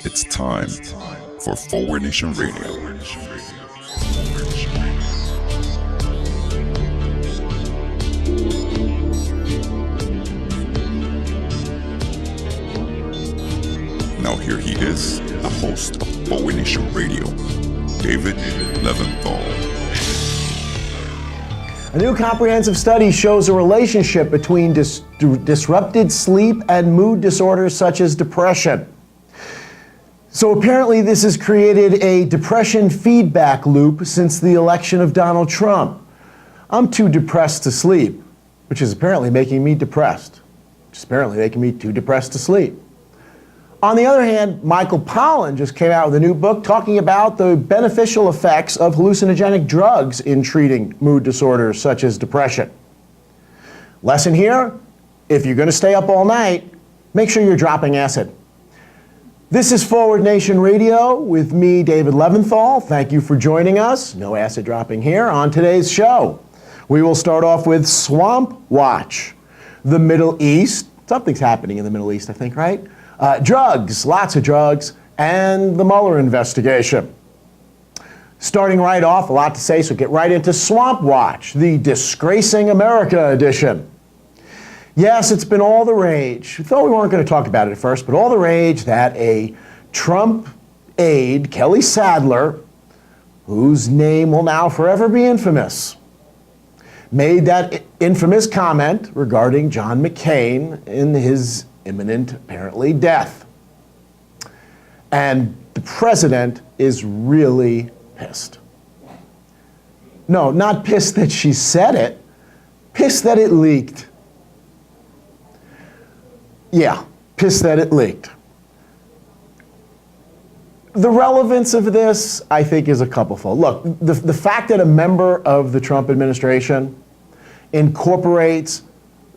It's time for Forward Nation Radio. Now here he is, the host of Forward Nation Radio, David Leventhal. A new comprehensive study shows a relationship between disrupted sleep and mood disorders such as depression. So apparently this has created a depression feedback loop since the election of Donald Trump. I'm too depressed to sleep, which is apparently making me depressed, which is apparently making me too depressed to sleep. On the other hand, Michael Pollan just came out with a new book talking about the beneficial effects of hallucinogenic drugs in treating mood disorders such as depression. Lesson here, if you're going to stay up all night, make sure you're dropping acid. This is Forward Nation Radio with me, David Leventhal. Thank you for joining us. No acid dropping here. On today's show, we will start off with Swamp Watch. The Middle East, something's happening in the Middle East, I think, right? Drugs, lots of drugs, and the Mueller investigation. Starting right off, a lot to say, so get right into Swamp Watch, the Disgracing America edition. Yes, it's been all the rage. We thought we weren't going to talk about it at first, but all the rage that a Trump aide, Kelly Sadler, whose name will now forever be infamous, made that infamous comment regarding John McCain in his imminent, apparently, death. And the president is really pissed. No, not pissed that she said it, pissed that it leaked. Yeah, pissed that it leaked. The relevance of this, I think, is a couplefold. Look, the fact that a member of the Trump administration incorporates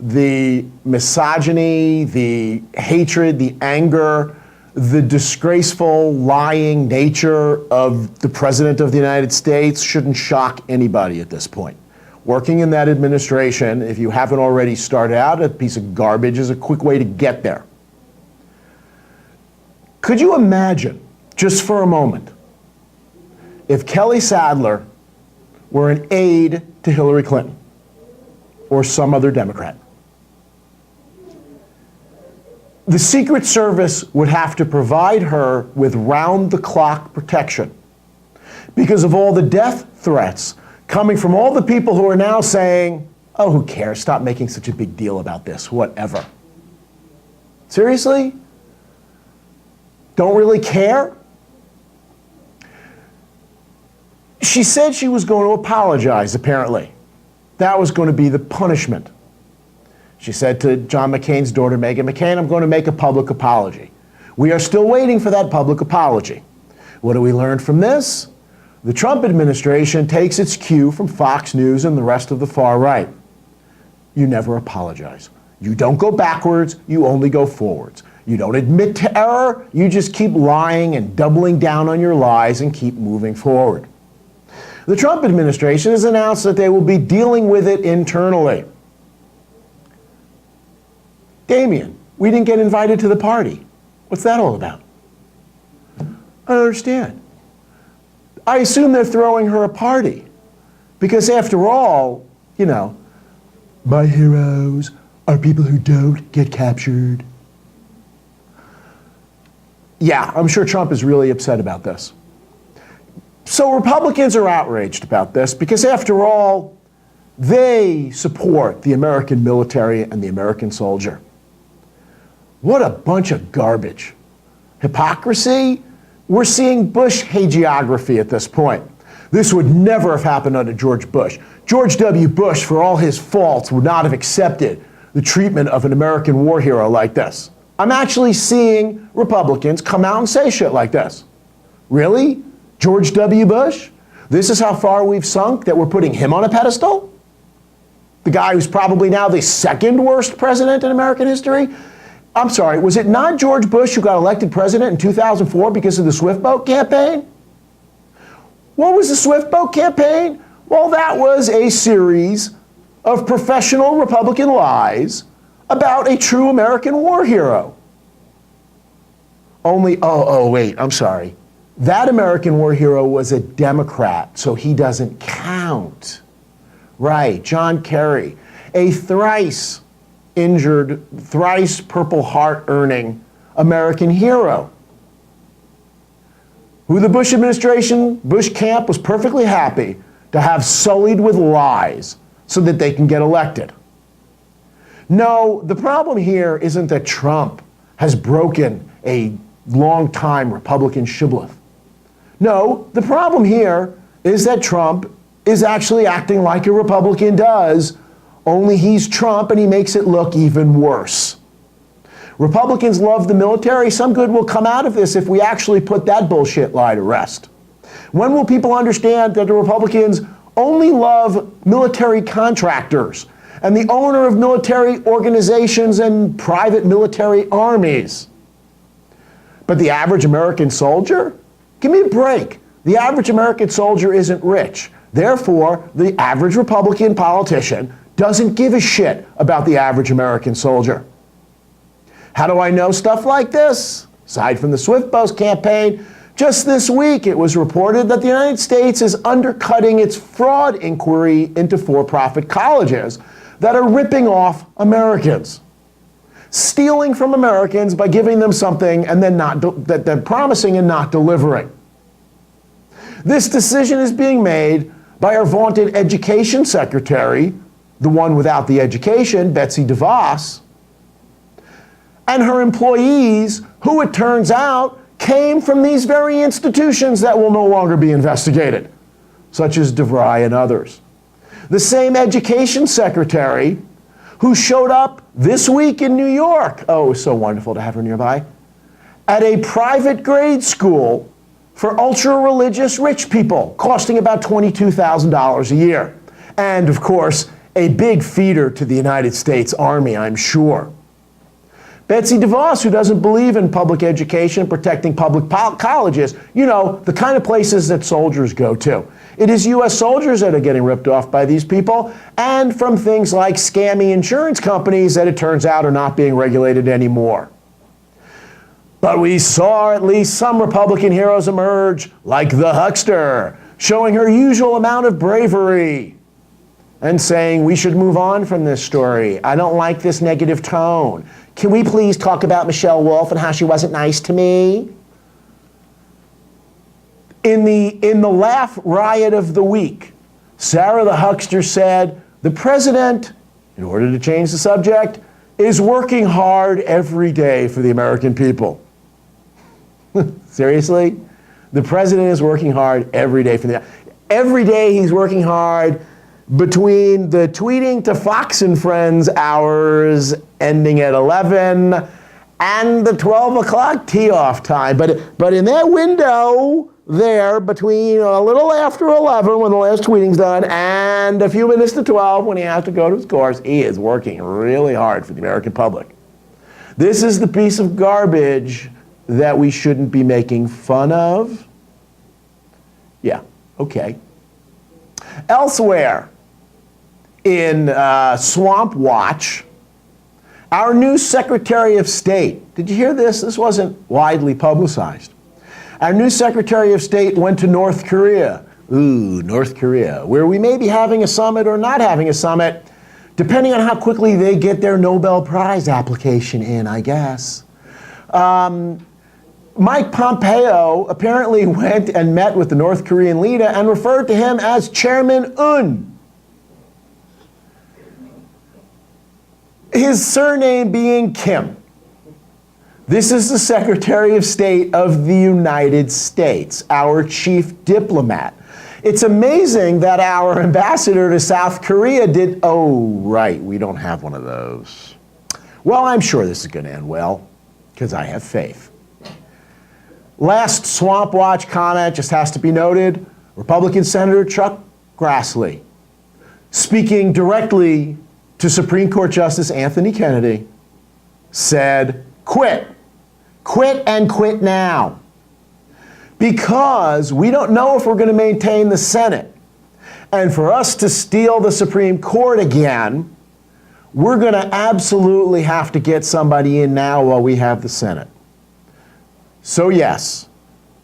the misogyny, the hatred, the anger, the disgraceful, lying nature of the President of the United States shouldn't shock anybody at this point. Working in that administration, if you haven't already started out, a piece of garbage is a quick way to get there. Could you imagine, just for a moment, if Kelly Sadler were an aide to Hillary Clinton or some other Democrat? The Secret Service would have to provide her with round-the-clock protection because of all the death threats coming from all the people who are now saying, oh, who cares? Stop making such a big deal about this, whatever. Seriously? Don't really care? She said she was going to apologize, apparently. That was going to be the punishment. She said to John McCain's daughter, Meghan McCain, I'm going to make a public apology. We are still waiting for that public apology. What do we learn from this? The Trump administration takes its cue from Fox News and the rest of the far right. You never apologize. You don't go backwards, you only go forwards. You don't admit to error, you just keep lying and doubling down on your lies and keep moving forward. The Trump administration has announced that they will be dealing with it internally. Damien, we didn't get invited to the party. What's that all about? I don't understand. I assume they're throwing her a party. Because after all, you know, my heroes are people who don't get captured. Yeah, I'm sure Trump is really upset about this. So Republicans are outraged about this because after all, they support the American military and the American soldier. What a bunch of garbage. Hypocrisy? We're seeing Bush hagiography at this point. This would never have happened under George Bush. George W. Bush, for all his faults, would not have accepted the treatment of an American war hero like this. I'm actually seeing Republicans come out and say shit like this. Really? George W. Bush? This is how far we've sunk, that we're putting him on a pedestal? The guy who's probably now the second worst president in American history? I'm sorry, was it not George Bush who got elected president in 2004 because of the Swiftboat campaign? What was the Swiftboat campaign? Well, that was a series of professional Republican lies about a true American war hero. Only, wait, I'm sorry. That American war hero was a Democrat, so he doesn't count. Right, John Kerry, a thrice injured, thrice Purple Heart earning American hero, who the Bush administration, Bush camp was perfectly happy to have sullied with lies so that they can get elected. No, the problem here isn't that Trump has broken a long-time Republican shibboleth. No, the problem here is that Trump is actually acting like a Republican does, only he's Trump and he makes it look even worse. Republicans love the military. Some good will come out of this if we actually put that bullshit lie to rest. When will people understand that the Republicans only love military contractors and the owner of military organizations and private military armies? But the average American soldier? Give me a break. The average American soldier isn't rich. Therefore, the average Republican politician doesn't give a shit about the average American soldier. How do I know stuff like this? Aside from the swiftboat campaign, just this week it was reported that the United States is undercutting its fraud inquiry into for-profit colleges that are ripping off Americans, stealing from Americans by giving them something and then that they're promising and not delivering. This decision is being made by our vaunted education secretary, the one without the education, Betsy DeVos, and her employees, who it turns out came from these very institutions that will no longer be investigated, such as DeVry and others. The same education secretary who showed up this week in New York, oh, it was so wonderful to have her nearby, at a private grade school for ultra-religious rich people, costing about $22,000 a year. And, of course, a big feeder to the United States Army, I'm sure. Betsy DeVos, who doesn't believe in public education, protecting public colleges, you know, the kind of places that soldiers go to. It is U.S. soldiers that are getting ripped off by these people, and from things like scammy insurance companies that it turns out are not being regulated anymore. But we saw at least some Republican heroes emerge, like the Huckster, showing her usual amount of bravery and saying we should move on from this story. I don't like this negative tone. Can we please talk about Michelle Wolf and how she wasn't nice to me? In the laugh riot of the week, Sarah the Huckster said, the president, in order to change the subject, is working hard every day for the American people. Seriously? The president is working hard every day for the... Every day he's working hard between the tweeting to Fox and Friends hours ending at 11 and the 12 o'clock tee-off time. But in that window there between a little after 11 when the last tweeting's done and a few minutes to 12 when he has to go to his course, he is working really hard for the American public. This is the piece of garbage that we shouldn't be making fun of? Yeah, okay. Elsewhere in Swamp Watch, our new Secretary of State, did you hear this? This wasn't widely publicized. Our new Secretary of State went to North Korea. Ooh, North Korea, where we may be having a summit or not having a summit, depending on how quickly they get their Nobel Prize application in, I guess. Mike Pompeo apparently went and met with the North Korean leader and referred to him as Chairman Un. His surname being Kim. This is the Secretary of State of the United States, our chief diplomat. It's amazing that our ambassador to South Korea did, oh, right, we don't have one of those. Well, I'm sure this is going to end well, because I have faith. Last Swamp Watch comment just has to be noted. Republican Senator Chuck Grassley, speaking directly to Supreme Court Justice Anthony Kennedy, said, quit. Quit and quit now. Because we don't know if we're going to maintain the Senate. And for us to steal the Supreme Court again, we're going to absolutely have to get somebody in now while we have the Senate. So yes,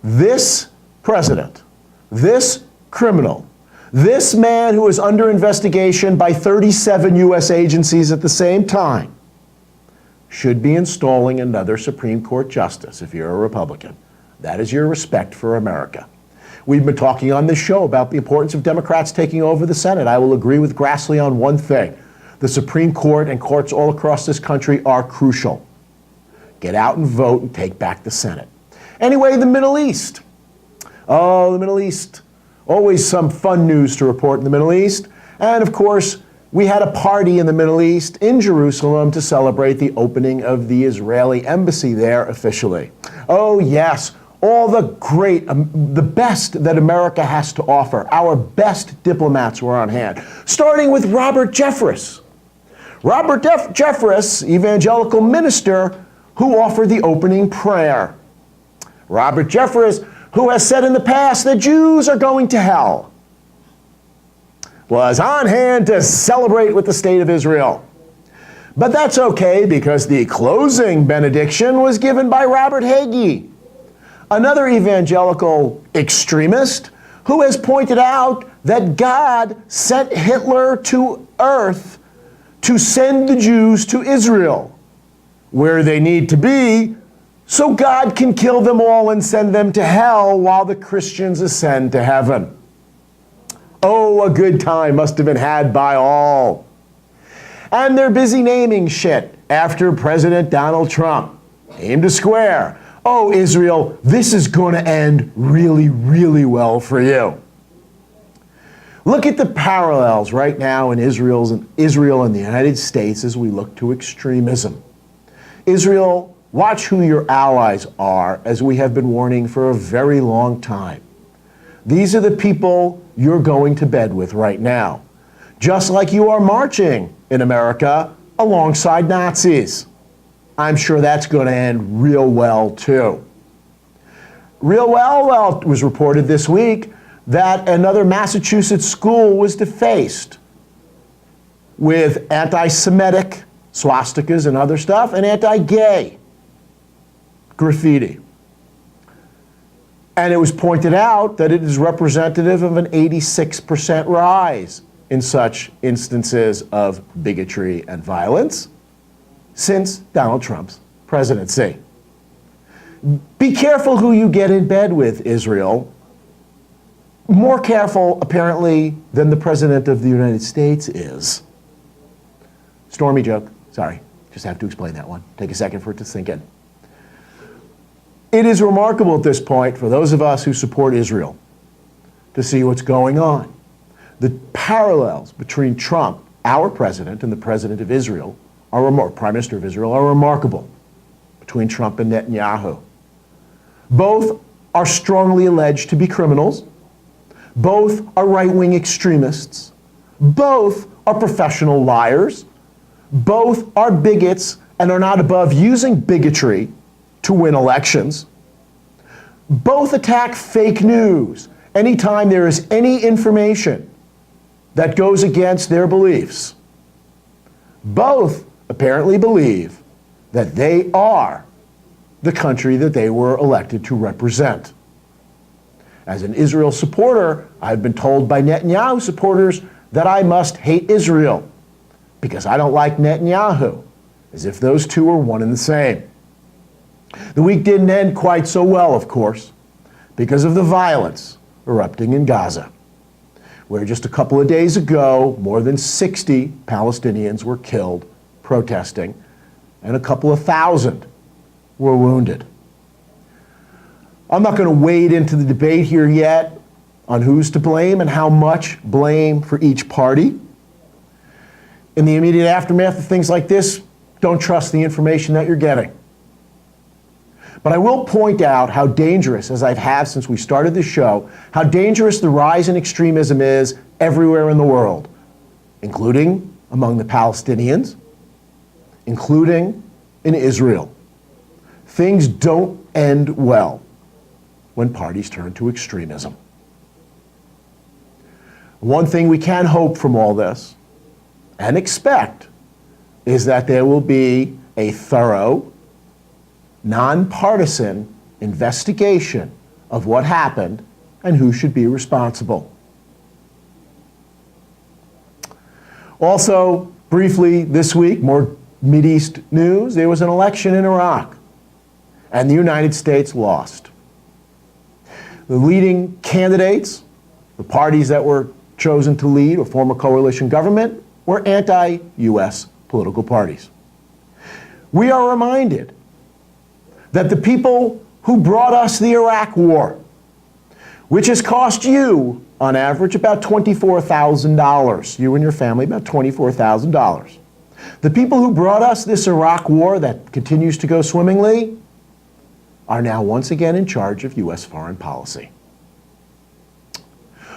this president, this criminal, this man who is under investigation by 37 U.S. agencies at the same time, should be installing another Supreme Court justice if you're a Republican. That is your respect for America. We've been talking on this show about the importance of Democrats taking over the Senate. I will agree with Grassley on one thing. The Supreme Court and courts all across this country are crucial. Get out and vote and take back the Senate. Anyway, the Middle East. Oh, the Middle East. Always some fun news to report in the Middle East. And of course, we had a party in the Middle East in Jerusalem to celebrate the opening of the Israeli embassy there officially. Oh yes, all the great, the best that America has to offer. Our best diplomats were on hand, starting with Robert Jeffress. Robert Jeffress, evangelical minister, who offered the opening prayer. Robert Jeffress, who has said in the past that Jews are going to hell, was on hand to celebrate with the state of Israel. But that's okay, because the closing benediction was given by Robert Hagee, another evangelical extremist who has pointed out that God sent Hitler to earth to send the Jews to Israel, where they need to be, so God can kill them all and send them to hell while the Christians ascend to heaven. Oh, a good time must have been had by all. And they're busy naming shit after President Donald Trump. Aim to square. Oh, Israel, this is going to end really, really well for you. Look at the parallels right now in Israel and the United States as we look to extremism. Israel, watch who your allies are, as we have been warning for a very long time. These are the people you're going to bed with right now, just like you are marching in America alongside Nazis. I'm sure that's going to end real well, too. Real well, it was reported this week that another Massachusetts school was defaced with anti-Semitic swastikas and other stuff, and anti-gay graffiti. And it was pointed out that it is representative of an 86% rise in such instances of bigotry and violence since Donald Trump's presidency. Be careful who you get in bed with, Israel. More careful, apparently, than the President of the United States is. Stormy joke. Sorry. Just have to explain that one. Take a second for it to sink in. It is remarkable at this point for those of us who support Israel to see what's going on. The parallels between Trump, our president, and the president of Israel, Prime Minister of Israel, are remarkable. Between Trump and Netanyahu. Both are strongly alleged to be criminals. Both are right-wing extremists. Both are professional liars. Both are bigots and are not above using bigotry to win elections. Both attack fake news anytime there is any information that goes against their beliefs. Both apparently believe that they are the country that they were elected to represent. As an Israel supporter, I've been told by Netanyahu supporters that I must hate Israel because I don't like Netanyahu, as if those two are one and the same. The week didn't end quite so well, of course, because of the violence erupting in Gaza, where just a couple of days ago, more than 60 Palestinians were killed protesting, and a couple of thousand were wounded. I'm not going to wade into the debate here yet on who's to blame and how much blame for each party. In the immediate aftermath of things like this, don't trust the information that you're getting. But I will point out how dangerous, as I've had since we started this show, how dangerous the rise in extremism is everywhere in the world, including among the Palestinians, including in Israel. Things don't end well when parties turn to extremism. One thing we can hope from all this, and expect, is that there will be a thorough, nonpartisan investigation of what happened and who should be responsible. Also, briefly this week, more Mideast news, there was an election in Iraq, and the United States lost. The leading candidates, the parties that were chosen to lead or form a coalition government, were anti-US political parties. We are reminded that the people who brought us the Iraq War, which has cost you, on average, about $24,000, you and your family, about $24,000. The people who brought us this Iraq War that continues to go swimmingly are now once again in charge of US foreign policy.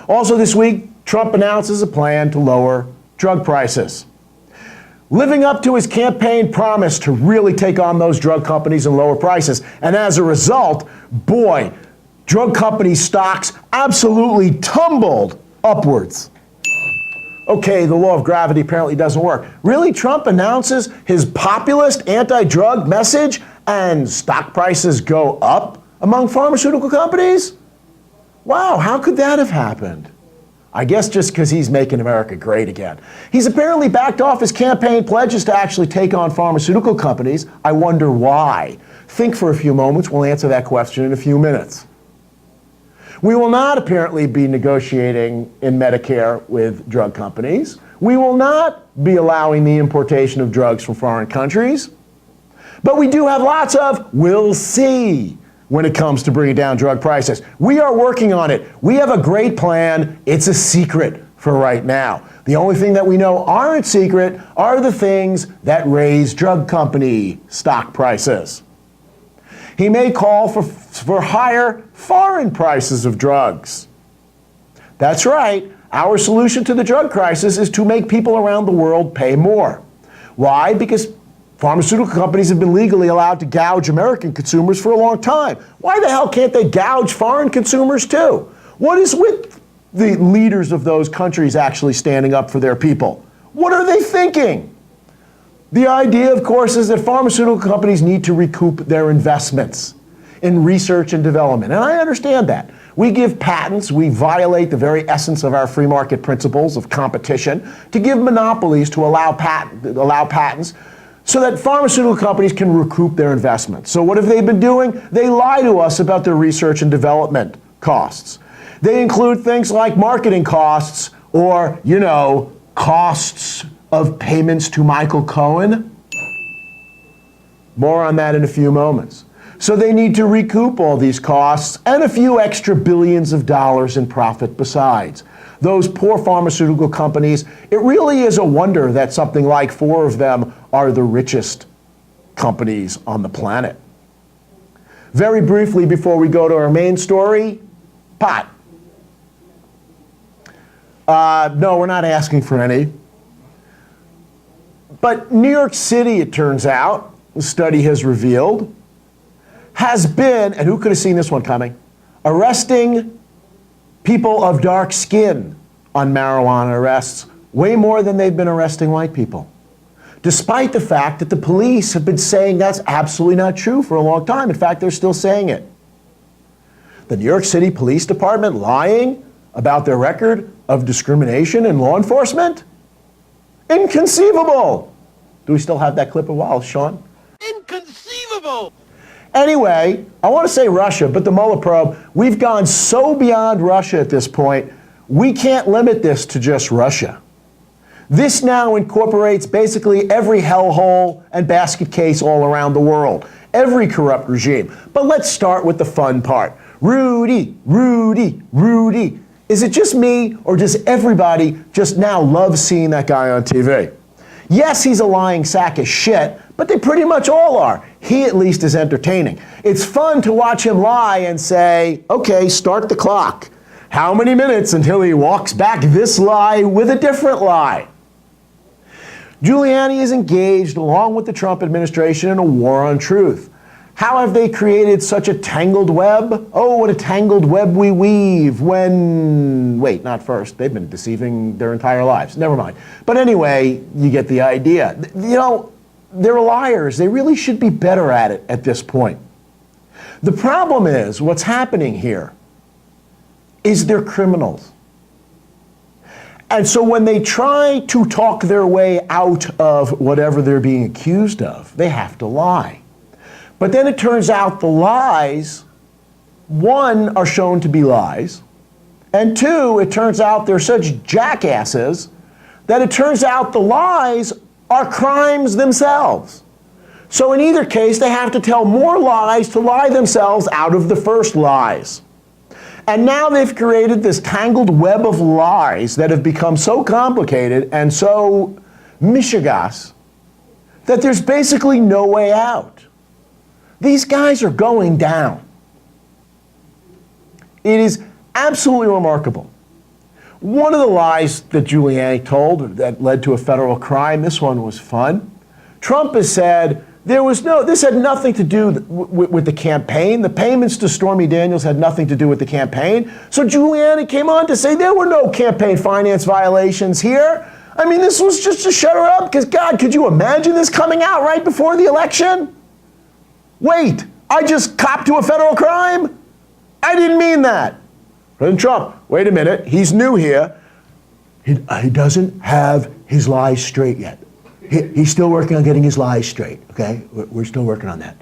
Also this week, Trump announces a plan to lower drug prices. Living up to his campaign promise to really take on those drug companies and lower prices. And as a result, boy, drug company stocks absolutely tumbled upwards. Okay, the law of gravity apparently doesn't work. Really, Trump announces his populist anti-drug message and stock prices go up among pharmaceutical companies? Wow, how could that have happened? I guess just because he's making America great again. He's apparently backed off his campaign pledges to actually take on pharmaceutical companies. I wonder why. Think for a few moments. We'll answer that question in a few minutes. We will not apparently be negotiating in Medicare with drug companies. We will not be allowing the importation of drugs from foreign countries. But we do have lots of "we'll see" when it comes to bringing down drug prices. We are working on it. We have a great plan. It's a secret for right now. The only thing that we know aren't secret are the things that raise drug company stock prices. He may call for higher foreign prices of drugs. That's right. Our solution to the drug crisis is to make people around the world pay more. Why? Because pharmaceutical companies have been legally allowed to gouge American consumers for a long time. Why the hell can't they gouge foreign consumers too? What is with the leaders of those countries actually standing up for their people? What are they thinking? The idea, of course, is that pharmaceutical companies need to recoup their investments in research and development. And I understand that. We give patents, we violate the very essence of our free market principles of competition to give monopolies to allow patents so that pharmaceutical companies can recoup their investments. So what have they been doing? They lie to us about their research and development costs. They include things like marketing costs or, costs of payments to Michael Cohen. More on that in a few moments. So they need to recoup all these costs and a few extra billions of dollars in profit besides. Those poor pharmaceutical companies, it really is a wonder that something like 4 of them are the richest companies on the planet. Very briefly before we go to our main story, pot. No, we're not asking for any. But New York City, it turns out, the study has revealed, has been, and who could have seen this one coming, arresting people of dark skin on marijuana arrests way more than they've been arresting white people. Despite the fact that the police have been saying that's absolutely not true for a long time. In fact, they're still saying it. The New York City Police Department lying about their record of discrimination in law enforcement? Inconceivable! Do we still have that clip of Wallace, Sean? Inconceivable! Anyway, I want to say Russia, but the Mueller probe, we've gone so beyond Russia at this point, we can't limit this to just Russia. This now incorporates basically every hellhole and basket case all around the world, every corrupt regime. But let's start with the fun part. Rudy, Rudy, Rudy. Is it just me, or does everybody just now love seeing that guy on TV? Yes, he's a lying sack of shit, but they pretty much all are. He at least is entertaining. It's fun to watch him lie and say, okay, start the clock. How many minutes until he walks back this lie with a different lie? Giuliani is engaged, along with the Trump administration, in a war on truth. How have they created such a tangled web? Oh, what a tangled web we weave when... Wait, not first. They've been deceiving their entire lives. Never mind. But anyway, you get the idea. You know, they're liars. They really should be better at it at this point. The problem is, what's happening here is they're criminals. And so when they try to talk their way out of whatever they're being accused of, they have to lie. But then it turns out the lies, one, are shown to be lies, and two, it turns out they're such jackasses that it turns out the lies are crimes themselves. So in either case, they have to tell more lies to lie themselves out of the first lies. And now they've created this tangled web of lies that have become so complicated and so mishigas that there's basically no way out. These guys are going down. It is absolutely remarkable. One of the lies that Giuliani told that led to a federal crime, this one was fun. Trump has said this had nothing to do with the campaign. The payments to Stormy Daniels had nothing to do with the campaign. So Giuliani came on to say there were no campaign finance violations here. I mean, this was just to shut her up because, God, could you imagine this coming out right before the election? Wait, I just copped to a federal crime? I didn't mean that. President Trump, wait a minute, he's new here. He doesn't have his lies straight yet. He's still working on getting his lies straight, okay? We're still working on that.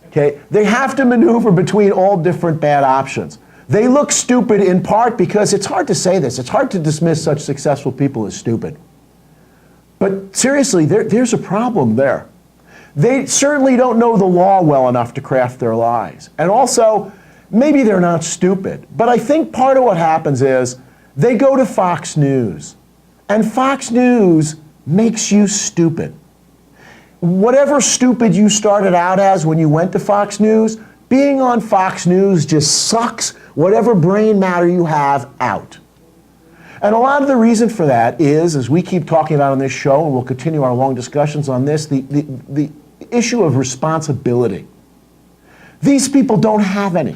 Okay, they have to maneuver between all different bad options. They look stupid in part because it's hard to say this. It's hard to dismiss such successful people as stupid. But seriously, there's a problem there. They certainly don't know the law well enough to craft their lies. And also, maybe they're not stupid. But I think part of what happens is they go to Fox News. And Fox News makes you stupid. Whatever stupid you started out as when you went to Fox News, being on Fox News just sucks whatever brain matter you have out. And a lot of the reason for that is, as we keep talking about on this show, and we'll continue our long discussions on this, the issue of responsibility. These people don't have any.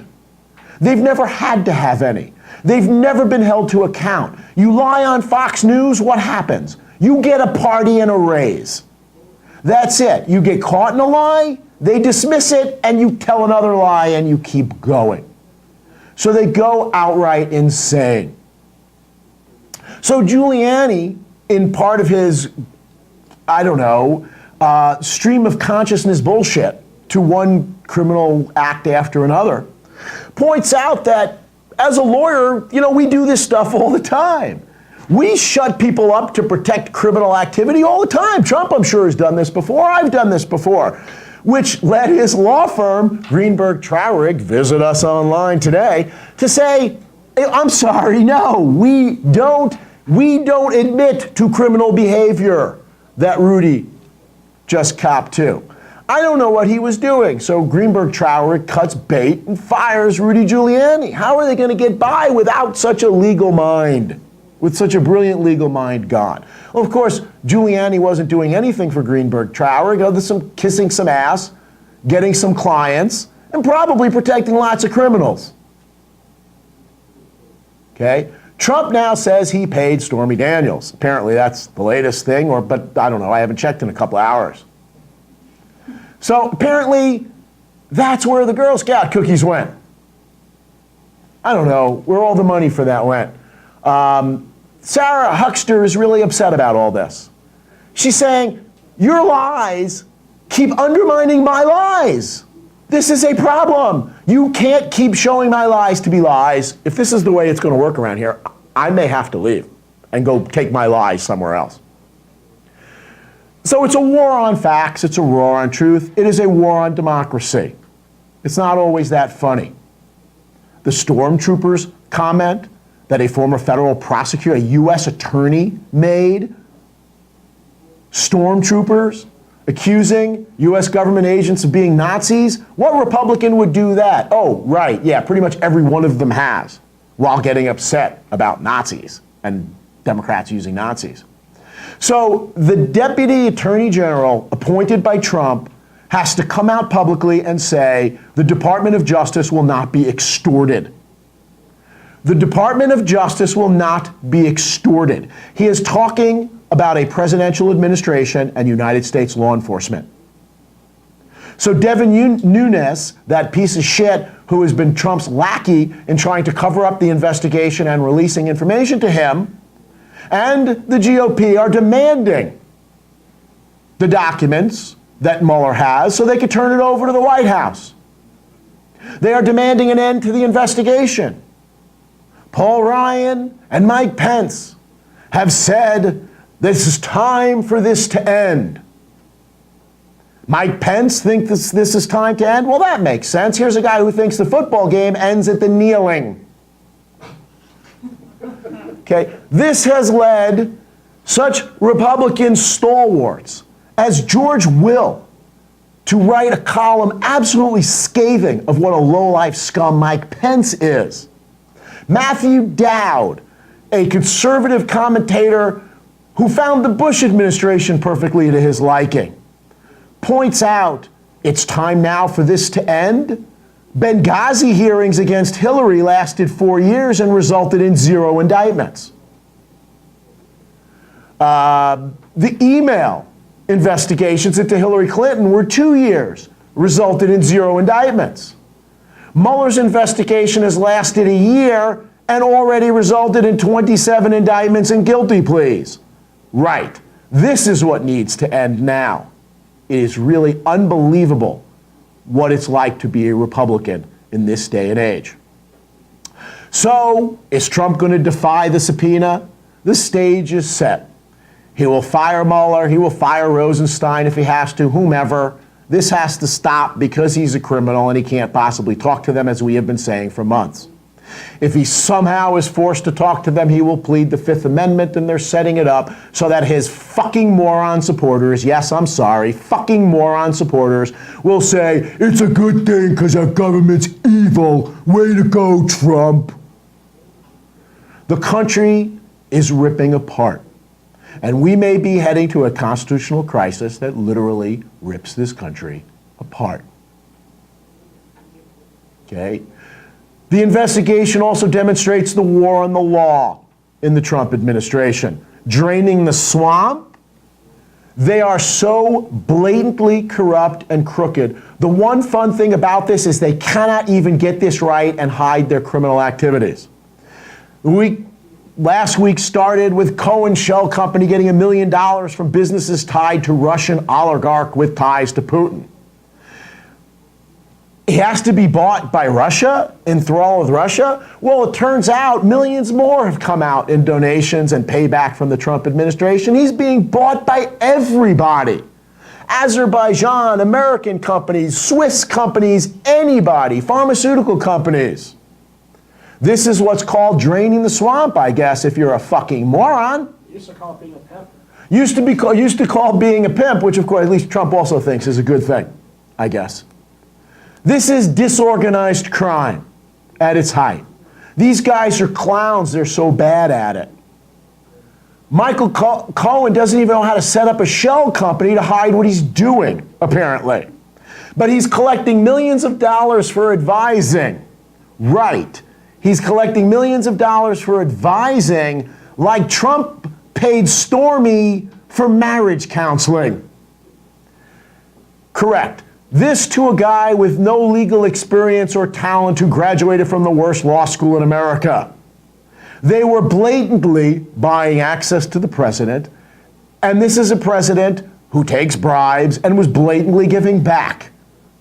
They've never had to have any. They've never been held to account. You lie on Fox News, what happens? You get a party and a raise. That's it. You get caught in a lie, they dismiss it, and you tell another lie and you keep going. So they go outright insane. So Giuliani, in part of his, stream of consciousness bullshit to one criminal act after another, points out that as a lawyer, we do this stuff all the time. We shut people up to protect criminal activity all the time. Trump, I'm sure, has done this before. I've done this before, which led his law firm, Greenberg Traurig, visit us online today, to say, I'm sorry, no, we don't admit to criminal behavior that Rudy just copped to. I don't know what he was doing. So Greenberg Traurig cuts bait and fires Rudy Giuliani. How are they going to get by without such a legal mind? With such a brilliant legal mind gone? Well, of course, Giuliani wasn't doing anything for Greenberg Traurig other than kissing some ass, getting some clients, and probably protecting lots of criminals. Okay? Trump now says he paid Stormy Daniels. Apparently that's the latest thing, but I don't know, I haven't checked in a couple hours. So apparently that's where the Girl Scout cookies went. I don't know where all the money for that went. Sarah Huckster is really upset about all this. She's saying, your lies keep undermining my lies. This is a problem. You can't keep showing my lies to be lies. If this is the way it's going to work around here, I may have to leave and go take my lies somewhere else. So it's a war on facts. It's a war on truth. It is a war on democracy. It's not always that funny. The stormtroopers comment that a former federal prosecutor, a U.S. attorney, made. Stormtroopers accusing U.S. government agents of being Nazis. What Republican would do that? Oh, right, yeah, pretty much every one of them has, while getting upset about Nazis and Democrats using Nazis. So the deputy attorney general appointed by Trump has to come out publicly and say the Department of Justice will not be extorted. The Department of Justice will not be extorted. He is talking about a presidential administration and United States law enforcement. So Devin Nunes, that piece of shit who has been Trump's lackey in trying to cover up the investigation and releasing information to him, and the GOP are demanding the documents that Mueller has so they could turn it over to the White House. They are demanding an end to the investigation. Paul Ryan and Mike Pence have said this is time for this to end. Mike Pence thinks this is time to end? Well, that makes sense. Here's a guy who thinks the football game ends at the kneeling. Okay, this has led such Republican stalwarts as George Will to write a column absolutely scathing of what a low-life scum Mike Pence is. Matthew Dowd, a conservative commentator who found the Bush administration perfectly to his liking, points out it's time now for this to end. Benghazi hearings against Hillary lasted 4 years and resulted in 0 indictments. The email investigations into Hillary Clinton were 2 years, resulted in 0 indictments. Mueller's investigation has lasted a year and already resulted in 27 indictments and guilty pleas. Right. This is what needs to end now. It is really unbelievable what it's like to be a Republican in this day and age. So, is Trump going to defy the subpoena? The stage is set. He will fire Mueller, he will fire Rosenstein if he has to, whomever. This has to stop because he's a criminal and he can't possibly talk to them, as we have been saying for months. If he somehow is forced to talk to them, he will plead the Fifth Amendment, and they're setting it up so that his fucking moron supporters, yes, I'm sorry, fucking moron supporters, will say, it's a good thing because our government's evil. Way to go, Trump. The country is ripping apart, and we may be heading to a constitutional crisis that literally rips this country apart. Okay? The investigation also demonstrates the war on the law in the Trump administration. Draining the swamp? They are so blatantly corrupt and crooked. The one fun thing about this is they cannot even get this right and hide their criminal activities. Last week started with Cohen Shell Company getting $1 million from businesses tied to Russian oligarch with ties to Putin. He has to be bought by Russia, enthralled with Russia? Well, it turns out millions more have come out in donations and payback from the Trump administration. He's being bought by everybody. Azerbaijan, American companies, Swiss companies, anybody, pharmaceutical companies. This is what's called draining the swamp, I guess, if you're a fucking moron. You used to call it being a pimp. Used to call being a pimp, which of course at least Trump also thinks is a good thing, I guess. This is disorganized crime at its height. These guys are clowns. They're so bad at it. Michael Cohen doesn't even know how to set up a shell company to hide what he's doing, apparently. But he's collecting millions of dollars for advising. Right. He's collecting millions of dollars for advising, like Trump paid Stormy for marriage counseling. Correct. This to a guy with no legal experience or talent who graduated from the worst law school in America. They were blatantly buying access to the president, and this is a president who takes bribes and was blatantly giving back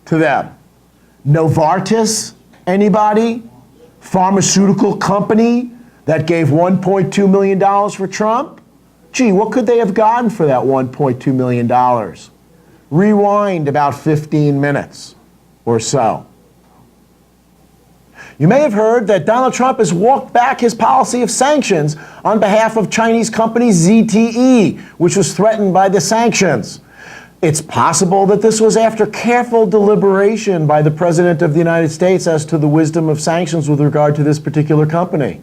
to them. Novartis, anybody? Pharmaceutical company that gave $1.2 million for Trump? Gee, what could they have gotten for that $1.2 million? Rewind about 15 minutes or so. You may have heard that Donald Trump has walked back his policy of sanctions on behalf of Chinese company ZTE, which was threatened by the sanctions. It's possible that this was after careful deliberation by the President of the United States as to the wisdom of sanctions with regard to this particular company.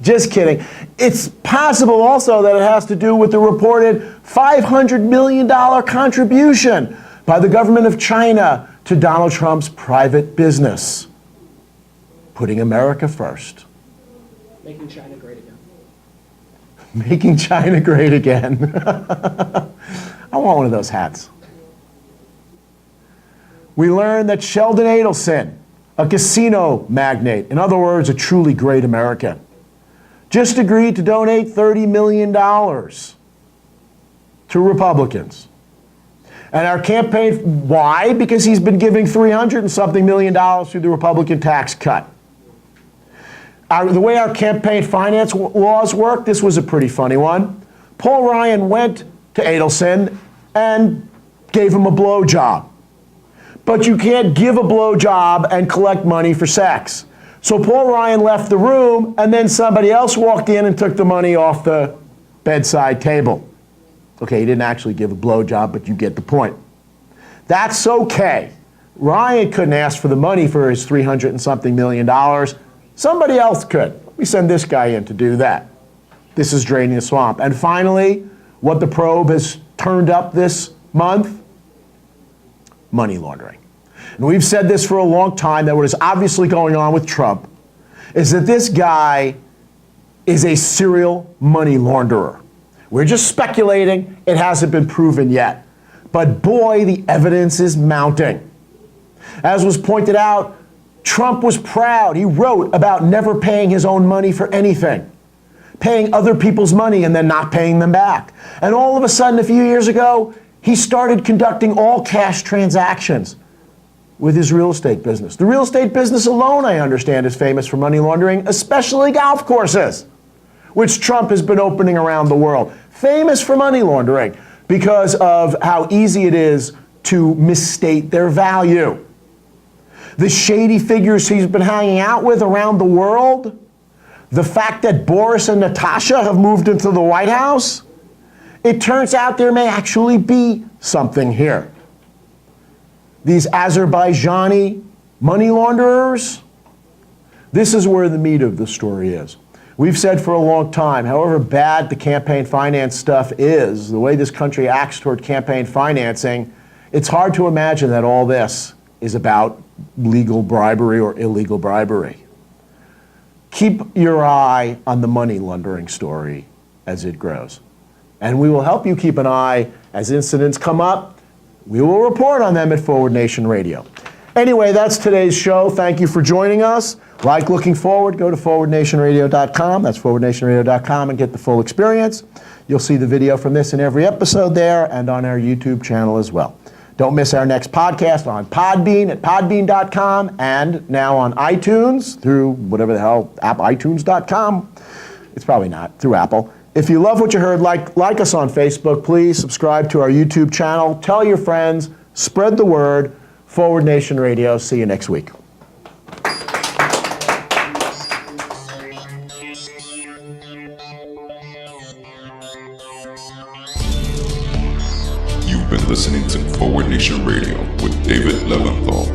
Just kidding. It's possible also that it has to do with the reported $500 million contribution by the government of China to Donald Trump's private business, putting America first. Making China great again. Making China great again. I want one of those hats. We learned that Sheldon Adelson, a casino magnate, in other words, a truly great American, just agreed to donate $30 million to Republicans. And our campaign, why? Because he's been giving $300 and something million through the Republican tax cut. The way our campaign finance laws work, this was a pretty funny one. Paul Ryan went to Adelson and gave him a blowjob. But you can't give a blowjob and collect money for sex. So Paul Ryan left the room, and then somebody else walked in and took the money off the bedside table. Okay, he didn't actually give a blowjob, but you get the point. That's okay. Ryan couldn't ask for the money for his $300 and something million. Somebody else could. We send this guy in to do that. This is draining the swamp. And finally, what the probe has turned up this month, money laundering. And we've said this for a long time, that what is obviously going on with Trump is that this guy is a serial money launderer. We're just speculating. It hasn't been proven yet. But boy, the evidence is mounting. As was pointed out, Trump was proud. He wrote about never paying his own money for anything, paying other people's money and then not paying them back. And all of a sudden, a few years ago, he started conducting all cash transactions with his real estate business. The real estate business alone, I understand, is famous for money laundering, especially golf courses, which Trump has been opening around the world. Famous for money laundering because of how easy it is to misstate their value. The shady figures he's been hanging out with around the world, the fact that Boris and Natasha have moved into the White House, it turns out there may actually be something here. These Azerbaijani money launderers, this is where the meat of the story is. We've said for a long time, however bad the campaign finance stuff is, the way this country acts toward campaign financing, it's hard to imagine that all this is about legal bribery or illegal bribery. Keep your eye on the money laundering story as it grows. And we will help you keep an eye as incidents come up. We will report on them at Forward Nation Radio. Anyway, that's today's show. Thank you for joining us. Like looking forward, go to forwardnationradio.com. That's forwardnationradio.com and get the full experience. You'll see the video from this in every episode there and on our YouTube channel as well. Don't miss our next podcast on Podbean at podbean.com and now on iTunes through whatever the hell, iTunes.com. It's probably not, through Apple. If you love what you heard, like us on Facebook, please subscribe to our YouTube channel. Tell your friends, spread the word. Forward Nation Radio. See you next week. You've been listening to Forward Nation Radio with David Leventhal.